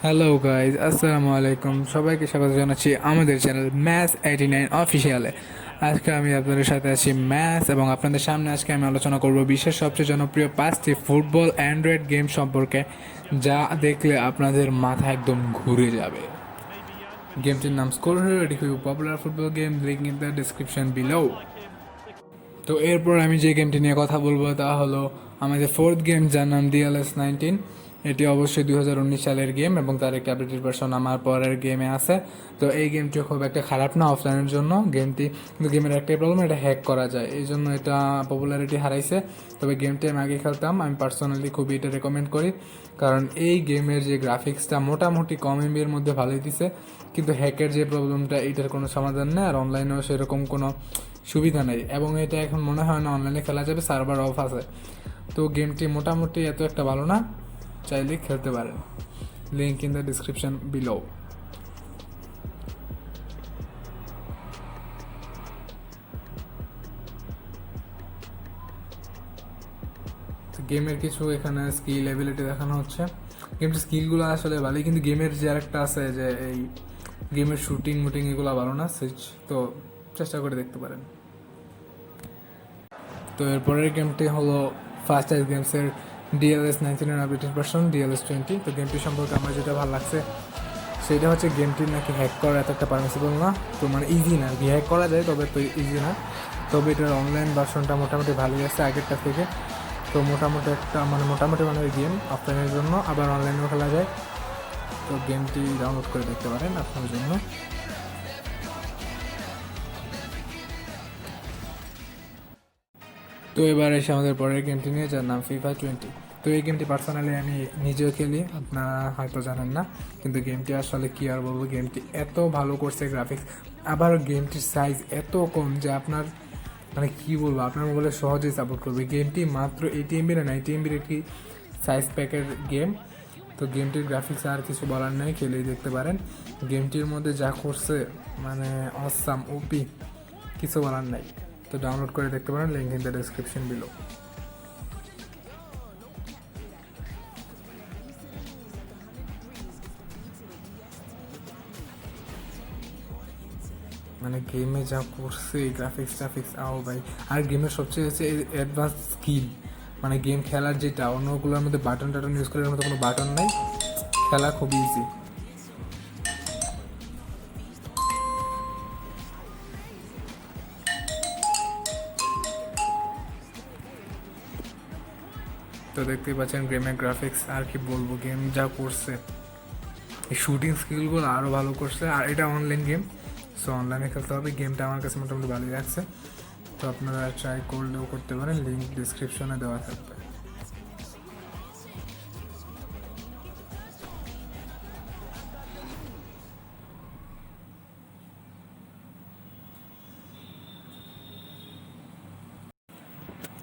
Hello guys, আসসালামু আলাইকুম। সবাইকে স্বাগত জানাচ্ছি আমাদের চ্যানেল ম্যাথ 89 অফিসিয়ালে। আজকে আমি আপনাদের সাথে আছি ম্যাথ, এবং আপনাদের সামনে আজকে আমি আলোচনা করব বিশ্বের সবচেয়ে জনপ্রিয় 5টি ফুটবল অ্যান্ড্রয়েড গেম সম্পর্কে, যা দেখলে আপনাদের মাথা একদম ঘুরে যাবে। গেমটির নাম স্কোর হিরো। এটি খুবই popular football game, link in the description below. তো এরপর আমি যে গেমটি নিয়ে কথা বলবো তা হলো আমাদের ফোর্থ গেম, যার নাম DLS-19। এটি অবশ্যই 2019 সালের গেম, এবং তার একটি আপডেটেড ভার্সন আমার পরের গেমে আছে। তো এই গেমটি খুব একটা খারাপ না অফলাইনের জন্য গেমটি, কিন্তু গেমের একটাই প্রবলেম, এটা হ্যাক করা যায়, এই জন্য এটা পপুলারিটি হারাইছে। তবে গেমটি আমি আগে খেলতাম, আমি পার্সোনালি খুবই এটা রেকমেন্ড করি, কারণ এই গেমের যে গ্রাফিক্সটা মোটামুটি কম এমবির মধ্যে ভালোই দিছে, কিন্তু হ্যাকের যে প্রবলেমটা, এটার কোনো সমাধান নেই, আর অনলাইনেও সেরকম কোনো সুবিধা নেই, এবং এটা এখন মনে হয় না অনলাইনে খেলা যাবে, সার্ভার অফ আছে। তো গেমটি মোটামুটি এত একটা ভালো না, চাইলে খেলতে পারেন, link in the description below. তো গেমের কিছু এখানে স্কিল এবিলিটি দেখানো হচ্ছে। গেমটির স্কিলগুলো আসলে ভালোই, কিন্তু গেমের যে আরেকটা আছে যে এই গেমের শুটিং মুটিং এগুলো ভালো না, সুইচ তো চেষ্টা করে দেখতে পারেন। তো এরপরের গেমটি হলো ফার্স্ট আইস গেমসের DLS-19 আপডেটেড ভার্সন DLS-20। তো গেমটি সম্পর্কে আমার যেটা ভালো লাগছে সেটা হচ্ছে গেমটি নাকি হ্যাক করা এত একটা পারমিসিবল না, তো মানে ইজি না, হ্যাক করা যায় তবে তো ইজি না। তবে এটার অনলাইন ভার্সনটা মোটামুটি ভালোই আছে আগেরটা থেকে। তো মোটামুটি একটা মোটামুটি গেম অফলাইনের জন্য, আবার অনলাইনেও খেলা যায়। তো গেমটি ডাউনলোড করে দেখতে পারেন আপনার জন্য। তো এবার এসে আমাদের পরের গেমটি নিয়ে, যার নাম FIFA 20। তো এই গেমটি পার্সোনালি আমি নিজেও খেলি, আপনারা হয়তো জানেন না, কিন্তু গেমটি আসলে কী আর বলবো, গেমটি এত ভালো করছে গ্রাফিক্স, আবার গেমটির সাইজ এত কম যে আপনার মানে কী বলবো, আপনার মোবাইলে সহজেই সাপোর্ট করবে। গেমটি মাত্র 80 MB না 90 MB একটি সাইজ প্যাকের গেম। তো গেমটির গ্রাফিক্স আর কিছু বলার নেই, খেলেই দেখতে পারেন। গেমটির মধ্যে যা করছে মানে অসাম, ওপি, কিছু বলার নাই। তো ডাউনলোড করে দেখতে পারেন, link in the description below. মানে গেমে যা করছে গ্রাফিক্স ট্রাফিক্স, আও ভাই। আর গেমের সবচেয়ে হচ্ছে অ্যাডভান্স স্কিল, মানে গেম খেলার যেটা, অন্যগুলোর মধ্যে বাটন টাটন ইউজ করার মতো কোনো বাটন নাই, খেলা খুব ইজি। তো দেখতেই পাচ্ছেন গেমের গ্রাফিক্স, আর কি বলবো, গেম যা করছে, এই শুটিং স্কিলগুলো আরও ভালো করছে। আর এটা অনলাইন গেম, সো অনলাইনে খেলতে হবে। গেমটা আমার কাছে মোটামুটি ভালোই লাগছে, তো আপনারা ট্রাই করলেও করতে পারেন, লিঙ্ক ডিসক্রিপশনে দেওয়া থাকবে।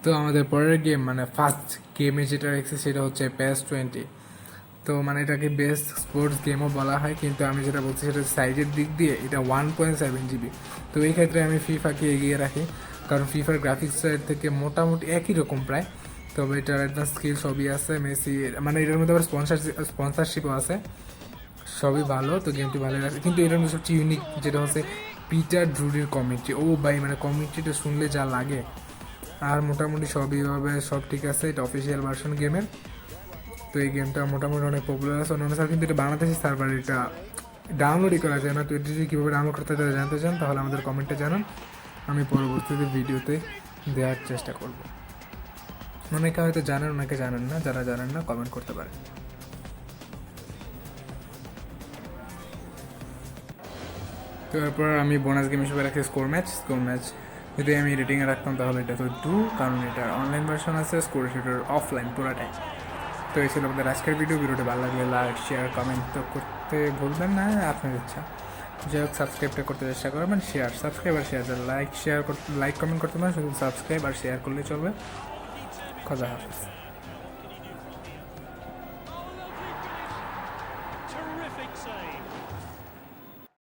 তো আমাদের পরের গেম, মানে ফার্স্ট গেমে যেটা রেখেছে সেটা হচ্ছে PES 20। তো মানে এটাকে বেস্ট স্পোর্টস গেমও বলা হয়, কিন্তু আমি যেটা বলছি সেটা সাইজের দিক দিয়ে এটা 1.7 GB। তো এই ক্ষেত্রে আমি ফিফাকে এগিয়ে রাখি, কারণ ফিফার গ্রাফিক্সের থেকে মোটামুটি একই রকম প্রায়। তবে এটার অ্যাডভান্স স্কিল সবই আছে, মেসি মানে এটার মধ্যে আবার স্পন্সারশিপও আছে, সবই ভালো। তো গেমটি ভালো লাগছে, কিন্তু এটার মধ্যে সবচেয়ে ইউনিক যেটা হচ্ছে পিটার ড্রুডির কমিটি। ও ভাই, মানে কমিটিটা শুনলে যা লাগে। আর মোটামুটি সবই ভাবে সব ঠিক আছে, এটা অফিসিয়াল ভার্সন গেমের। তো এই গেমটা মোটামুটি অনেক পপুলার আছে অন্যান্য সার্ভার, কিন্তু এটা বাংলাদেশি সার্ভার, এটা ডাউনলোডই করা যায় না। তো এটা যদি কীভাবে ডাউনলোড করতে হয় জানতে চান, তাহলে আমাদের কমেন্টে জানান, আমি পরবর্তীতে ভিডিওতে দেওয়ার চেষ্টা করব। অনেকে হয়তো জানেন, অনেকে জানেন না, যারা জানেন না কমেন্ট করতে পারেন। তো এরপর আমি বোনাস গেম হিসেবে রাখি স্কোর ম্যাচ। যদি আমি রেটিংয়ে রাখতাম তাহলে এটা তো 2, কারণ এটার অনলাইন ভার্সন আছে, স্কোর সেটার অফলাইন পুরাটাই। তো এই ছিল আমাদের আজকের ভিডিওটা ভালো লাগলে লাইক শেয়ার কমেন্ট তো করতে ভুলবেন না, আপনার ইচ্ছা। যাই হোক, সাবস্ক্রাইবটা করতে চেষ্টা করবেন, সাবস্ক্রাইব আর শেয়ার, লাইক কমেন্ট করতে পারেন, শুধু সাবস্ক্রাইব আর শেয়ার করলে চলবে। খোদা হাফেজ।